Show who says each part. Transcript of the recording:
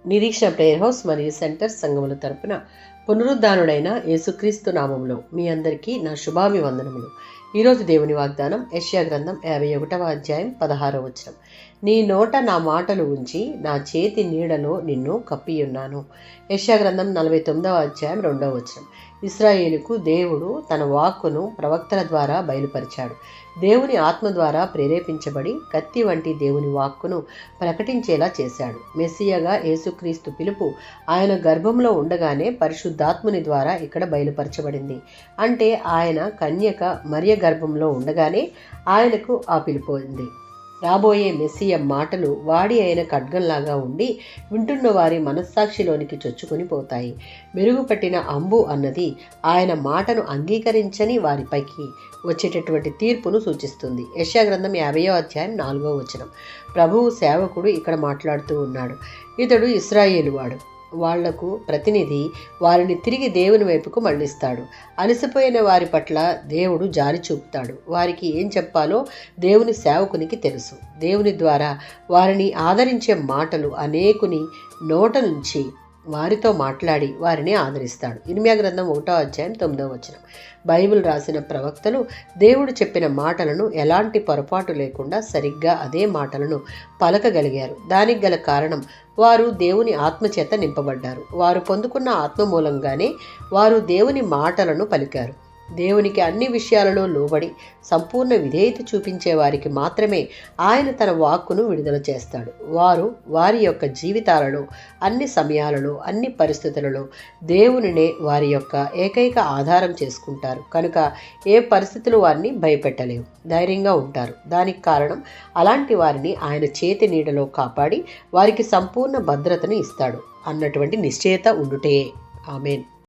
Speaker 1: నిరీక్షణ prayer house మరియు centre సంఘముల తరపున పునరుద్ధానుడైన యేసుక్రీస్తు నామములో మీ అందరికీ నా శుభాభివందనములు. ఈరోజు దేవుని వాగ్దానం యెషయా గ్రంథం 51వ అధ్యాయం 16వ వచనం. నీ నోట నా మాటలు ఉంచి నా చేతి నీడలో నిన్ను కప్పియున్నాను. యెషయా గ్రంథం 49వ అధ్యాయం 2వ వచనం. ఇశ్రాయేలుకు దేవుడు తన వాక్కును ప్రవక్తల ద్వారా బయలుపరిచాడు. దేవుని ఆత్మ ద్వారా ప్రేరేపించబడి కత్తి వంటి దేవుని వాక్కును ప్రకటించేలా చేశాడు. మెస్సియగా యేసుక్రీస్తు పిలుపు ఆయన గర్భంలో ఉండగానే పరిశుద్ధాత్ముని ద్వారా ఇక్కడ బయలుపరచబడింది. అంటే ఆయన కన్యక మరియ గర్భంలో ఉండగానే ఆయనకు ఆ పిలుపు ఉంది. రాబోయే మెస్సియ మాటలు వాడి అయిన ఖడ్గంలాగా ఉండి వింటున్న వారి మనస్సాక్షిలోనికి చొచ్చుకొని పోతాయి. మెరుగుపట్టిన అంబు అన్నది ఆయన మాటను అంగీకరించని వారిపైకి వచ్చేటటువంటి తీర్పును సూచిస్తుంది. యెషయా గ్రంథం 50వ అధ్యాయం 4వ వచనం. ప్రభువు సేవకుడు ఇక్కడ మాట్లాడుతూ ఉన్నాడు. ఇతడు ఇశ్రాయేలు వాడు. వాళ్లకు ప్రతినిధి. వారిని తిరిగి దేవుని వైపుకు మళ్లిస్తాడు. అలసిపోయిన వారి పట్ల దేవుడు జాలి చూపుతాడు. వారికి ఏం చెప్పాలో దేవుని సేవకునికి తెలుసు. దేవుని ద్వారా వారిని ఆదరించే మాటలు అనేకుని నోట నుంచి వారితో మాట్లాడి వారిని ఆదరిస్తాడు. ఇర్మీయా గ్రంథం 1వ అధ్యాయం 9వ వచనం. బైబిల్ రాసిన ప్రవక్తలు దేవుడు చెప్పిన మాటలను ఎలాంటి పొరపాటు లేకుండా సరిగ్గా అదే మాటలను పలకగలిగారు. దానికి గల కారణం వారు దేవుని ఆత్మచేత నింపబడ్డారు. వారు పొందుకున్న ఆత్మ మూలంగానే వారు దేవుని మాటలను పలికారు. దేవునికి అన్ని విషయాలలో లోబడి సంపూర్ణ విధేయత చూపించే వారికి మాత్రమే ఆయన తన వాక్కును విడుదల చేస్తాడు. వారు వారి యొక్క జీవితాలలో అన్ని సమయాలలో అన్ని పరిస్థితులలో దేవునినే వారి యొక్క ఏకైక ఆధారం చేసుకుంటారు. కనుక ఏ పరిస్థితులు వారిని భయపెట్టలేవు, ధైర్యంగా ఉంటారు. దానికి కారణం అలాంటి వారిని ఆయన చేతి నీడలో కాపాడి వారికి సంపూర్ణ భద్రతను ఇస్తాడు అన్నటువంటి నిశ్చయత ఉండుటే. ఆమేన్.